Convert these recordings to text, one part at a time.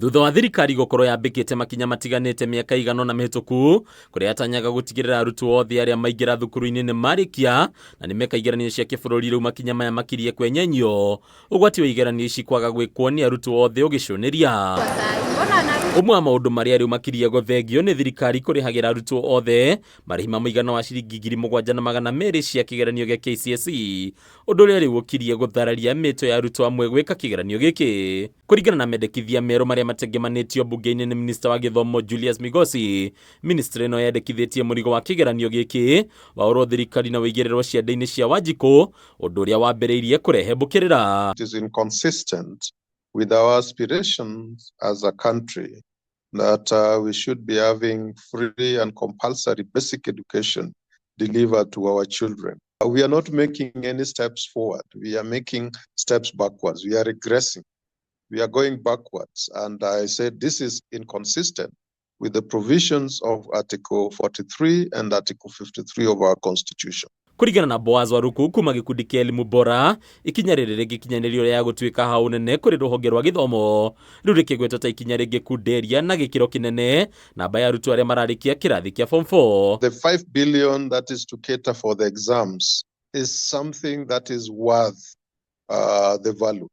Thutha wa thirikari gukorwo yambikite makinya matiganite miaka igano na mihituku kuria atanyaga gutigirira arutwo othe aria maingira thukuru-ini ni marikia na ni meka igeranio cia kibururi riu makinya maya makirie kwenyenyio ugwati wa igeranio ici kwaga gwikwo ni arutwo othe ugicuniria umwe wa maundu maria riu makirie guthengio ni thirikari kurihagira arutwo othe marihi ma muigana wa ciringi 7,200 cia kigeranio gia KCSE undu uria riu ukirie guthararia mito ya arutwo amwe gwika kigeranio giki kuringana na mendekithia meru maria mategemanitio bunge-ini ni minista wa githomo Julius Migosi. Ministry no yendekithitie murigo wa kigeranio giki wa oro thirikari na wigirirwo ciande-ini cia Wanjiku undu uria wambiriirie kurehe mbukirira. It is inconsistent with our aspirations as a country that we should be having free and compulsory basic education delivered to our children. We are not making any steps forward. We are making steps backwards. We are regressing. We are going backwards. And I said this is inconsistent with the provisions of Article 43 and Article 53 of our Constitution. Kuringana na Boaz Waruku kuma gikundi kia elimu bora ikinya riri rigikinyanirio ria gutuika hau nene kuri ruhonge rwa githomo riu rikigwetwo ta ikinya ringikunderia na gikiro kinene namba ya arutwo aria mararikia kirathi kia form 4. The 5 billion that is to cater for the exams is something that is worth the value.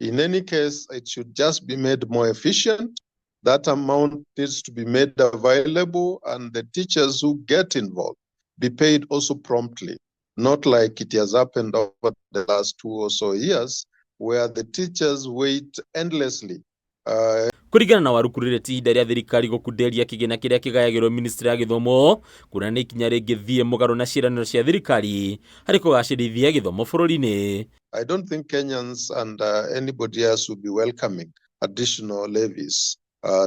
In any case, it should just be made more efficient. That amount needs to be made available, and the teachers who get involved be paid also promptly, not like it has happened over the last 2 or so years, where the teachers wait endlessly. Kuringana na Waruku rire ti ihinda ria thirikari gukunderia kigina kiria kigayagirwo ministry ya githomo kuna ni ikinya ringithie mugaru na ciraniro cia thirikari hari kugacirithia githomo bururi-ini. I don't think Kenyans and anybody else will be welcoming additional levies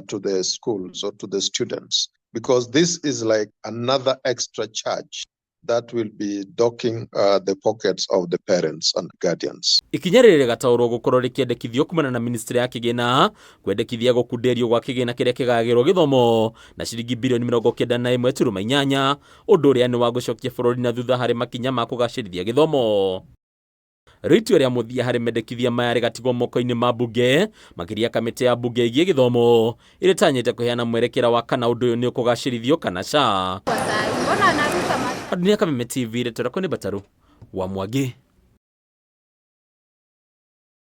to the schools or to the students, because this is like another extra charge that will be docking the pockets of the parents and guardians. Ikinya riri gataurwo gukorwo rikiendekithio kumana na ministry ya kigina kwendekithia gukunderio gwa kigina kiria kigayagirwo githomo na ciringi bilioni 91.8 undu uria ni wa gucokia bururi na thutha hari makinya ma kugacirithia githomo. Ritu ria muthia hari mendekithia maya rigatigwo moko-ini ma bunge makiria kamiti ya bunge igie githomo iritanyite kuheana mwerekera wa kana undu uyu ni ukugacirithio kana ca. Dunia Kameme TV retora kone Bataru wa Mwangi.